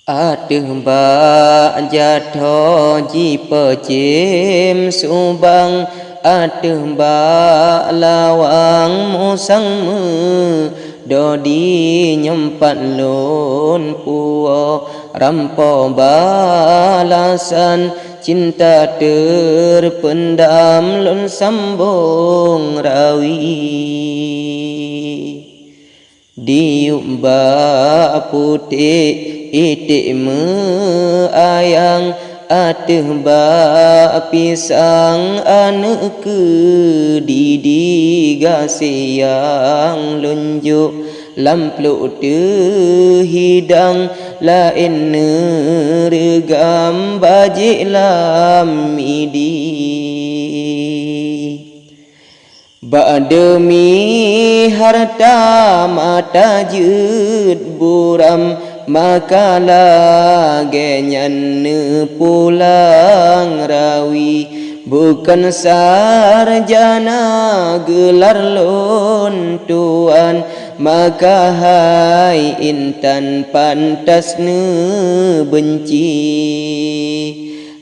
Adeh ba jatho ji pecim subang adeh ba lawang musang me dodi nyempat lon puo rampo balasan cinta terpendam lon sambung rawi diuk ba putih itik meayang adeh ba pisang anek ke didi gasiyang lunjuk lampluk hidang lain neregam bajik lamidi Ba'demi harta mata jut buram maka lagenyan pulang rawi bukan sarjana gelar lon tuan maka hai intan pantas ne benci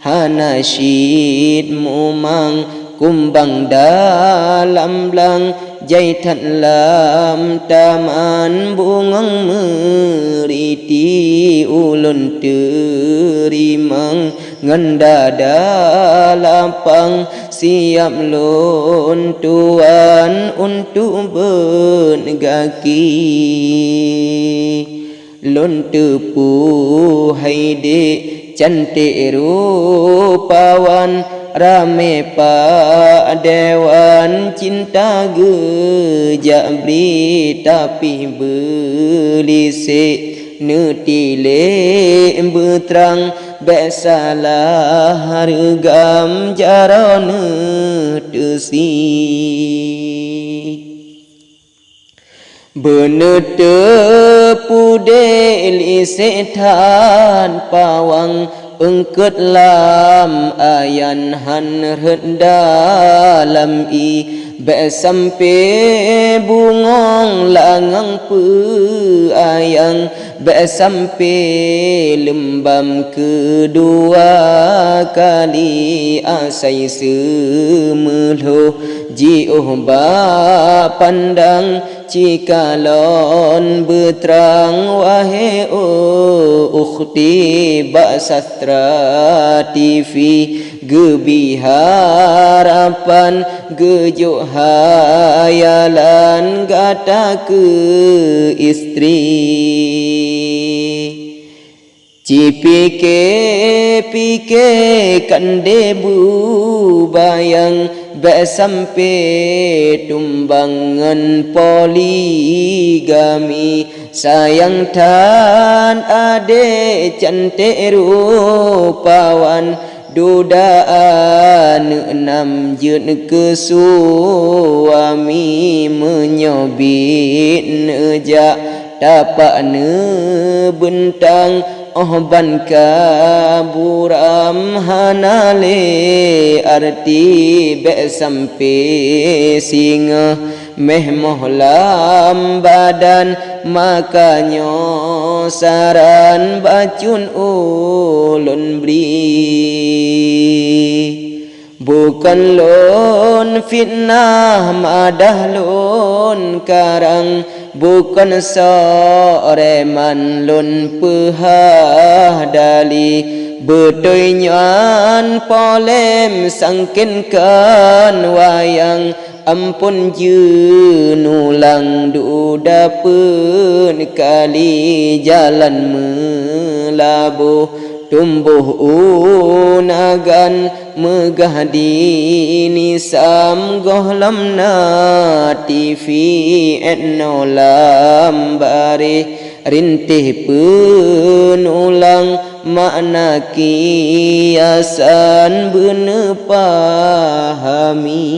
hanasyid mumang kumbang dalam lang jaitan lam taman bungang meriti ulun terimang ngendada lapang siap lon tuan untuk bernegaki lon tepu haide cantik rupawan rame pak dewan cinta gejak beli tapi belisik netile beterang besalah hargam jarane tesi bener tepu delisik tan pawang engket lam ayan han dalam i be sampe bungong langang pe ayang be sampe lembam kedua kali asai semeluh jiuh ba pandang cikalon beterang wahai ukhti ba sastra TV gebi harapan gejuk hayalan gata ke istri Cipike kan debu bayang be sampe tumbangan poligami sayang tan ade cantik rupawan dudaan enam jut ke suami menyobit nejak tapak ne bentang ban kaburam hanale arti be sampe singa meh mohlam badan makanya saran bacun ulun beli bukan lon fitnah madah lon karang bukan soreman lon pehah dali betoi nyan polem sangkinkan wayang ampun je nulang dudapen kali jalan melabuh tumbuh unagan megah dini sam gohlam na TV etnolam bare rintih penulang makna kiasan bener pahami